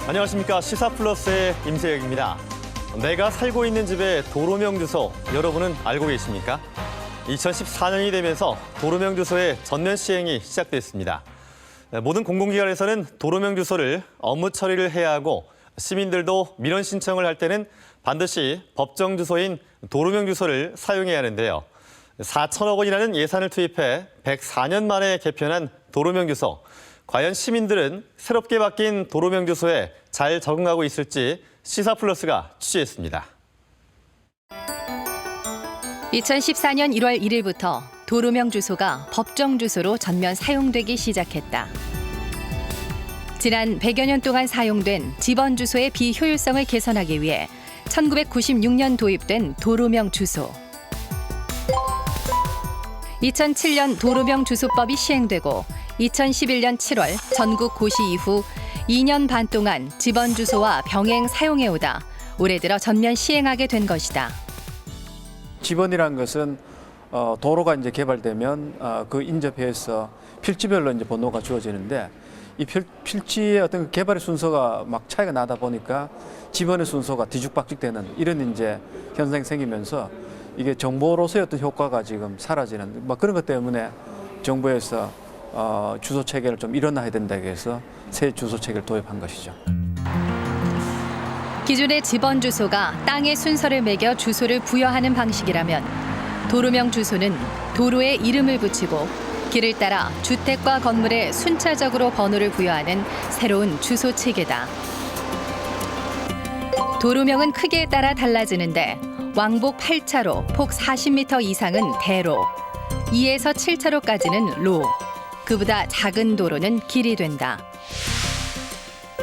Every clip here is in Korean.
안녕하십니까. 시사플러스의 임세혁입니다. 내가 살고 있는 집의 도로명 주소 여러분은 알고 계십니까? 2014년이 되면서 도로명 주소의 전면 시행이 시작됐습니다. 모든 공공기관에서는 도로명 주소를 업무 처리를 해야 하고 시민들도 민원 신청을 할 때는 반드시 법정 주소인 도로명 주소를 사용해야 하는데요. 4천억 원이라는 예산을 투입해 104년 만에 개편한 도로명 주소. 과연 시민들은 새롭게 바뀐 도로명 주소에 잘 적응하고 있을지 시사플러스가 취재했습니다. 2014년 1월 1일부터 도로명 주소가 법정 주소로 전면 사용되기 시작했다. 지난 100여 년 동안 사용된 집원 주소의 비효율성을 개선하기 위해 1996년 도입된 도로명 주소. 2007년 도로명 주소법이 시행되고 2011년 7월 전국 고시 이후 2년 반 동안 집원 주소와 병행 사용해오다 올해 들어 전면 시행하게 된 것이다. 집원이라는 것은 도로가 이제 개발되면 그 인접해서 필지별로 이제 번호가 주어지는데 이 필지의 어떤 개발의 순서가 막 차이가 나다 보니까 집원의 순서가 뒤죽박죽되는 이런 이제 현상이 생기면서 이게 정보로서의 어떤 효과가 지금 사라지는 막 그런 것 때문에 정부에서 주소 체계를 좀 일원화해야 된다 해서 새 주소 체계를 도입한 것이죠. 기존의 집원 주소가 땅의 순서를 매겨 주소를 부여하는 방식이라면 도로명 주소는 도로에 이름을 붙이고 길을 따라 주택과 건물에 순차적으로 번호를 부여하는 새로운 주소 체계다. 도로명은 크기에 따라 달라지는데 왕복 8차로, 폭 40m 이상은 대로, 2에서 7차로까지는 로, 그보다 작은 도로는 길이 된다.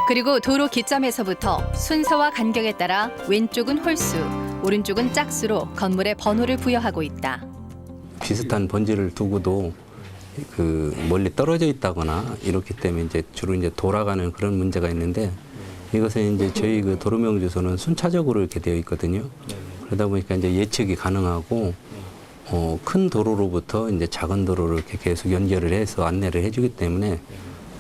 그리고 도로 기점에서부터 순서와 간격에 따라 왼쪽은 홀수, 오른쪽은 짝수로 건물에 번호를 부여하고 있다. 비슷한 번지를 두고도 그 멀리 떨어져 있다거나 이렇기 때문에 이제 주로 이제 돌아가는 그런 문제가 있는데 이것은 이제 저희 그 도로명 주소는 순차적으로 이렇게 되어 있거든요. 그러다 보니까 이제 예측이 가능하고 큰 도로로부터 이제 작은 도로를 이렇게 계속 연결을 해서 안내를 해주기 때문에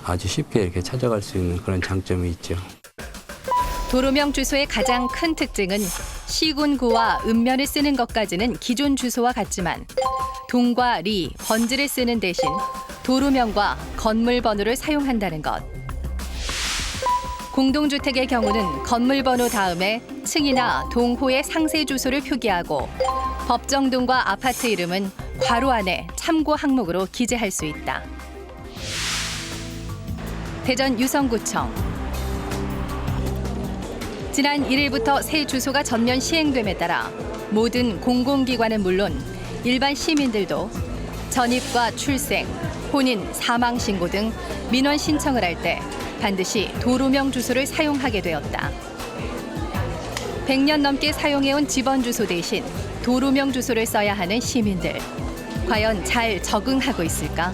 아주 쉽게 이렇게 찾아갈 수 있는 그런 장점이 있죠. 도로명 주소의 가장 큰 특징은 시군구와 읍면을 쓰는 것까지는 기존 주소와 같지만 동과 리, 번지를 쓰는 대신 도로명과 건물 번호를 사용한다는 것. 공동주택의 경우는 건물 번호 다음에 층이나 동호의 상세 주소를 표기하고 법정동과 아파트 이름은 괄호 안에 참고 항목으로 기재할 수 있다. 대전 유성구청. 지난 1일부터 새 주소가 전면 시행됨에 따라 모든 공공기관은 물론 일반 시민들도 전입과 출생, 혼인, 사망 신고 등 민원 신청을 할 때 반드시 도로명 주소를 사용하게 되었다. 100년 넘게 사용해온 집원 주소 대신 도로명 주소를 써야 하는 시민들. 과연 잘 적응하고 있을까?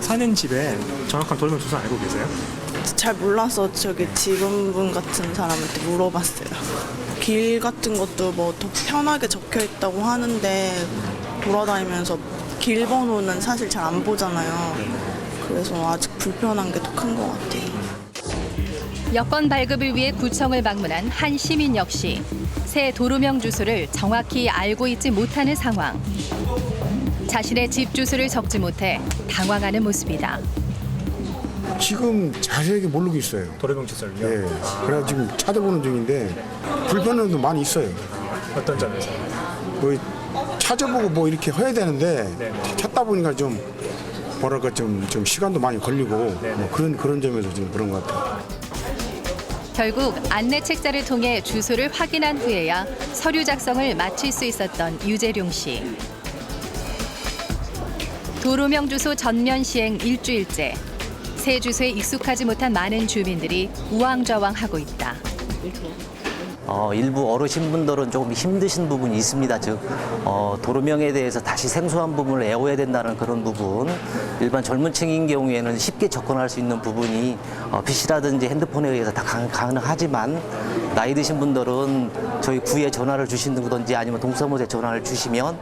사는 집에 정확한 도로명 주소 알고 계세요? 잘 몰라서 저기 직원분 같은 사람한테 물어봤어요. 길 같은 것도 뭐 더 편하게 적혀 있다고 하는데 돌아다니면서 길 번호는 사실 잘 안 보잖아요. 그래서 아직 불편한 게 더 큰 것 같아요. 여권 발급을 위해 구청을 방문한 한 시민 역시 새 도로명 주소를 정확히 알고 있지 못하는 상황. 자신의 집 주소를 적지 못해 당황하는 모습이다. 지금 자세하게 모르고 있어요. 도로명 주소를요? 예. 그래서 지금 찾아보는 중인데 불편한 도 많이 있어요. 어떤 점에서? 뭐 찾아보고 뭐 이렇게 해야 되는데 네네. 찾다 보니까 좀 뭐랄까 좀 시간도 많이 걸리고 뭐 그런 점에서 좀 그런 것 같아요. 결국 안내 책자를 통해 주소를 확인한 후에야 서류 작성을 마칠 수 있었던 유재룡 씨. 도로명 주소 전면 시행 일주일째. 새 주소에 익숙하지 못한 많은 주민들이 우왕좌왕하고 있다. 일부 어르신분들은 조금 힘드신 부분이 있습니다. 즉 도로명에 대해서 다시 생소한 부분을 외워야 된다는 그런 부분, 일반 젊은 층인 경우에는 쉽게 접근할 수 있는 부분이 PC라든지 핸드폰에 의해서 다 가능하지만 나이 드신 분들은 저희 구에 전화를 주신다든지 아니면 동사무소에 전화를 주시면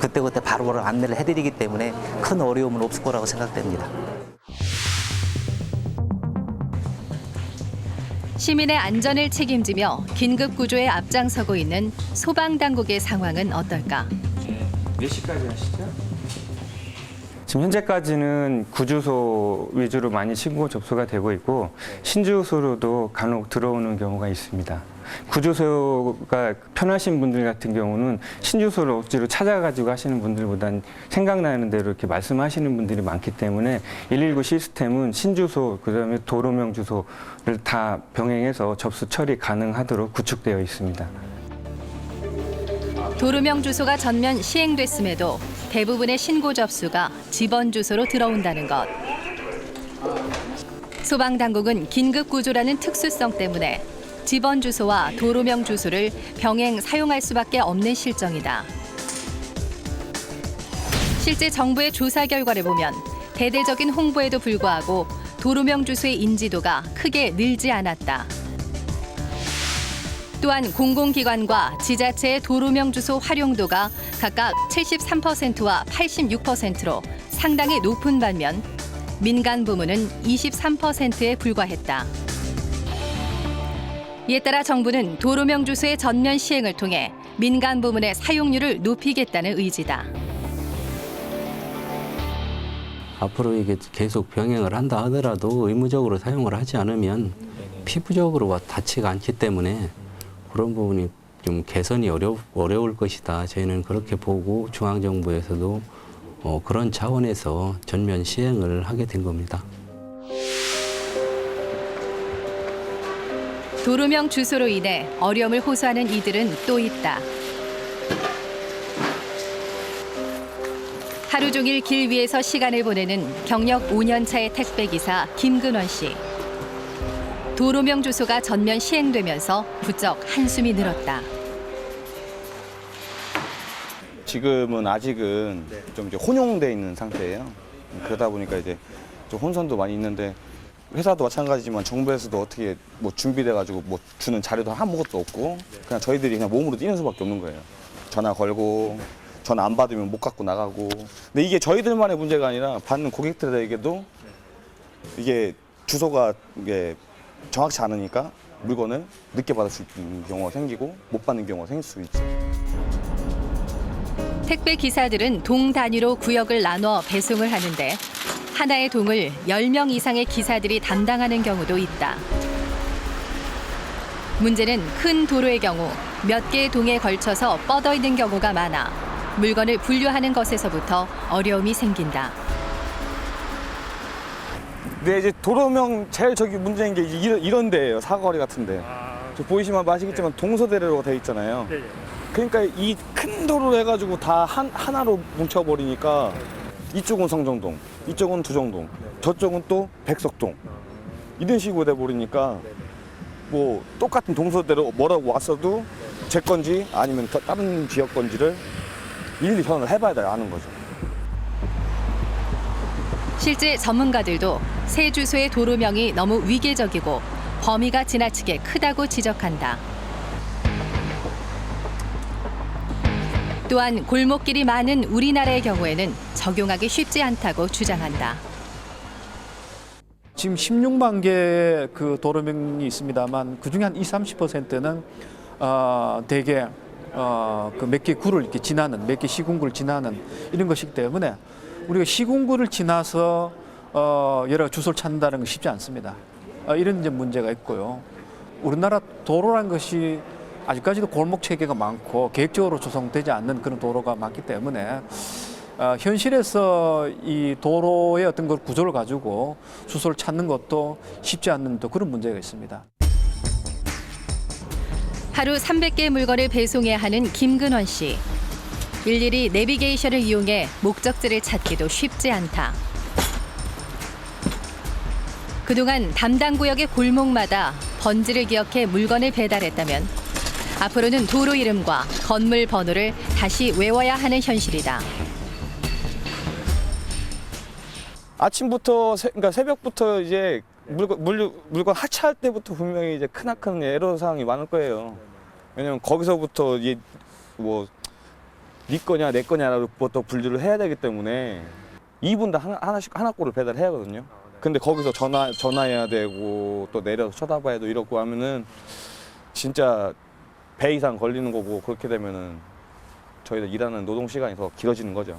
그때그때 바로 안내를 해드리기 때문에 큰 어려움은 없을 거라고 생각됩니다. 시민의 안전을 책임지며 긴급 구조에 앞장서고 있는 소방당국의 상황은 어떨까? 몇 시까지 하시죠? 지금 현재까지는 구주소 위주로 많이 신고 접수가 되고 있고 신주소로도 간혹 들어오는 경우가 있습니다. 구주소가 편하신 분들 같은 경우는 신주소를 억지로 찾아가지고 하시는 분들보다는 생각나는 대로 이렇게 말씀하시는 분들이 많기 때문에 119 시스템은 신주소, 그다음에 도로명 주소를 다 병행해서 접수 처리 가능하도록 구축되어 있습니다. 도로명 주소가 전면 시행됐음에도 대부분의 신고 접수가 집원 주소로 들어온다는 것. 소방당국은 긴급 구조라는 특수성 때문에 집원 주소와 도로명 주소를 병행 사용할 수밖에 없는 실정이다. 실제 정부의 조사 결과를 보면 대대적인 홍보에도 불구하고 도로명 주소의 인지도가 크게 늘지 않았다. 또한 공공기관과 지자체의 도로명 주소 활용도가 각각 73%와 86%로 상당히 높은 반면 민간 부문은 23%에 불과했다. 이에 따라 정부는 도로명 주소의 전면 시행을 통해 민간 부문의 사용률을 높이겠다는 의지다. 앞으로 이게 계속 병행을 한다 하더라도 의무적으로 사용을 하지 않으면 피부적으로 닿지가 않기 때문에 그런 부분이 좀 개선이 어려울 것이다. 저희는 그렇게 보고 중앙정부에서도 그런 차원에서 전면 시행을 하게 된 겁니다. 도로명 주소로 인해 어려움을 호소하는 이들은 또 있다. 하루 종일 길 위에서 시간을 보내는 경력 5년 차의 택배기사 김근원 씨. 도로명 주소가 전면 시행되면서 부쩍 한숨이 늘었다. 지금은 아직은 좀 이제 혼용돼 있는 상태예요. 그러다 보니까 이제 좀 혼선도 많이 있는데 회사도 마찬가지지만 정부에서도 어떻게 뭐 준비돼가지고 뭐 주는 자료도 아무것도 없고 그냥 저희들이 그냥 몸으로 뛰는 수밖에 없는 거예요. 전화 걸고 전화 안 받으면 못 갖고 나가고. 근데 이게 저희들만의 문제가 아니라 받는 고객들에게도 이게 주소가 이게 정확치 않으니까 물건을 늦게 받을 수 있는 경우가 생기고 못 받는 경우가 생길 수 있죠. 택배 기사들은 동 단위로 구역을 나눠 배송을 하는데 하나의 동을 10명 이상의 기사들이 담당하는 경우도 있다. 문제는 큰 도로의 경우 몇 개의 동에 걸쳐서 뻗어 있는 경우가 많아 물건을 분류하는 것에서부터 어려움이 생긴다. 근데 이제 도로명 제일 저기 문제인 게 이런 데예요. 사거리 같은데. 저 보이시면 아시겠지만 동서대로가 돼 있잖아요. 그러니까 이 큰 도로로 해가지고 다 하나로 뭉쳐버리니까 이쪽은 성정동, 이쪽은 두정동, 저쪽은 또 백석동 이런 식으로 돼버리니까 뭐 똑같은 동서대로 뭐라고 왔어도 제 건지 아니면 다른 지역 건지를 일일이 전화를 해봐야 하는 거죠. 실제 전문가들도 새 주소의 도로명이 너무 위계적이고 범위가 지나치게 크다고 지적한다. 또한 골목길이 많은 우리나라의 경우에는 적용하기 쉽지 않다고 주장한다. 지금 16만 개의 그 도로명이 있습니다만 그중에 한 20~30%는 대개 그 몇 개 구를 이렇게 지나는 몇 개 시군구를 지나는 이런 것이기 때문에 우리가 시군구를 지나서 여러 주소를 찾는다는 건 쉽지 않습니다. 이런 이제 문제가 있고요. 우리나라 도로라는 것이 아직까지도 골목 체계가 많고 계획적으로 조성되지 않는 그런 도로가 많기 때문에 현실에서 이 도로의 어떤 걸 구조를 가지고 주소를 찾는 것도 쉽지 않는 또 그런 문제가 있습니다. 하루 300개의 물건을 배송해야 하는 김근원 씨. 일일이 내비게이션을 이용해 목적지를 찾기도 쉽지 않다. 그동안 담당 구역의 골목마다 번지를 기억해 물건을 배달했다면 앞으로는 도로 이름과 건물 번호를 다시 외워야 하는 현실이다. 아침부터 그러니까 새벽부터 이제 물건 하차할 때부터 분명히 이제 크나큰 애로 사항이 많을 거예요. 왜냐면 거기서부터 이제 뭐 네 거냐 내 거냐라고 또 분류를 해야 되기 때문에 2분 다 하나씩 하나 꼴을 배달해야 하거든요. 근데 거기서 전화해야 되고 또 내려서 쳐다봐야 되고 이러고 하면은 진짜 배 이상 걸리는 거고 그렇게 되면은 저희들 일하는 노동 시간이 더 길어지는 거죠.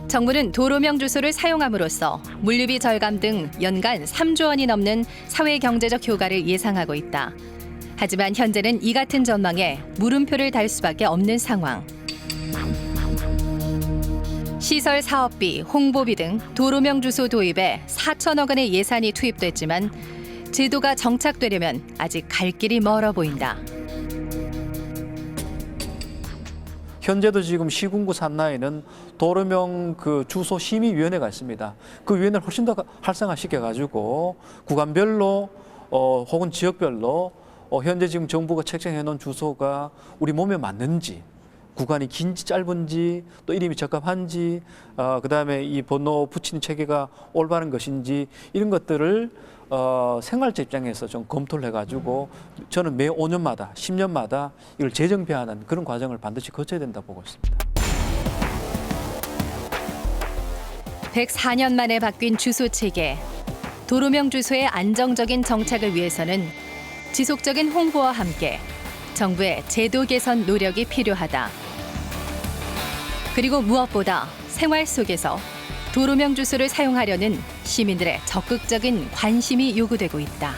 정부는 도로명 주소를 사용함으로써 물류비 절감 등 연간 3조 원이 넘는 사회 경제적 효과를 예상하고 있다. 하지만 현재는 이 같은 전망에 물음표를 달 수밖에 없는 상황. 시설 사업비, 홍보비 등 도로명 주소 도입에 4천억 원의 예산이 투입됐지만 제도가 정착되려면 아직 갈 길이 멀어 보인다. 현재도 지금 시군구 산나에는 도로명 그 주소 심의위원회가 있습니다. 그 위원회를 훨씬 더 활성화시켜 가지고 구간별로 혹은 지역별로 현재 지금 정부가 책정해 놓은 주소가 우리 몸에 맞는지, 구간이 긴지 짧은지, 또 이름이 적합한지, 그다음에 이 번호 붙이는 체계가 올바른 것인지 이런 것들을 생활자 입장에서 좀 검토를 해가지고 저는 매 5년마다, 10년마다 이걸 재정비하는 그런 과정을 반드시 거쳐야 된다고 보고 있습니다. 104년 만에 바뀐 주소 체계. 도로명 주소의 안정적인 정착을 위해서는 지속적인 홍보와 함께 정부의 제도 개선 노력이 필요하다. 그리고 무엇보다 생활 속에서 도로명 주소를 사용하려는 시민들의 적극적인 관심이 요구되고 있다.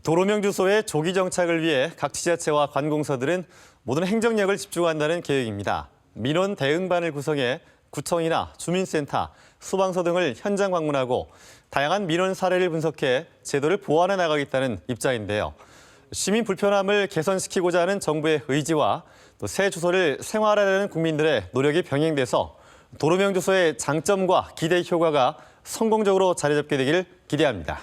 도로명 주소의 조기 정착을 위해 각 지자체와 관공서들은 모든 행정력을 집중한다는 계획입니다. 민원 대응반을 구성해 구청이나 주민센터, 소방서 등을 현장 방문하고 다양한 민원 사례를 분석해 제도를 보완해 나가겠다는 입장인데요. 시민 불편함을 개선시키고자 하는 정부의 의지와 또 새 주소를 생활하려는 국민들의 노력이 병행돼서 도로명 주소의 장점과 기대 효과가 성공적으로 자리 잡게 되길 기대합니다.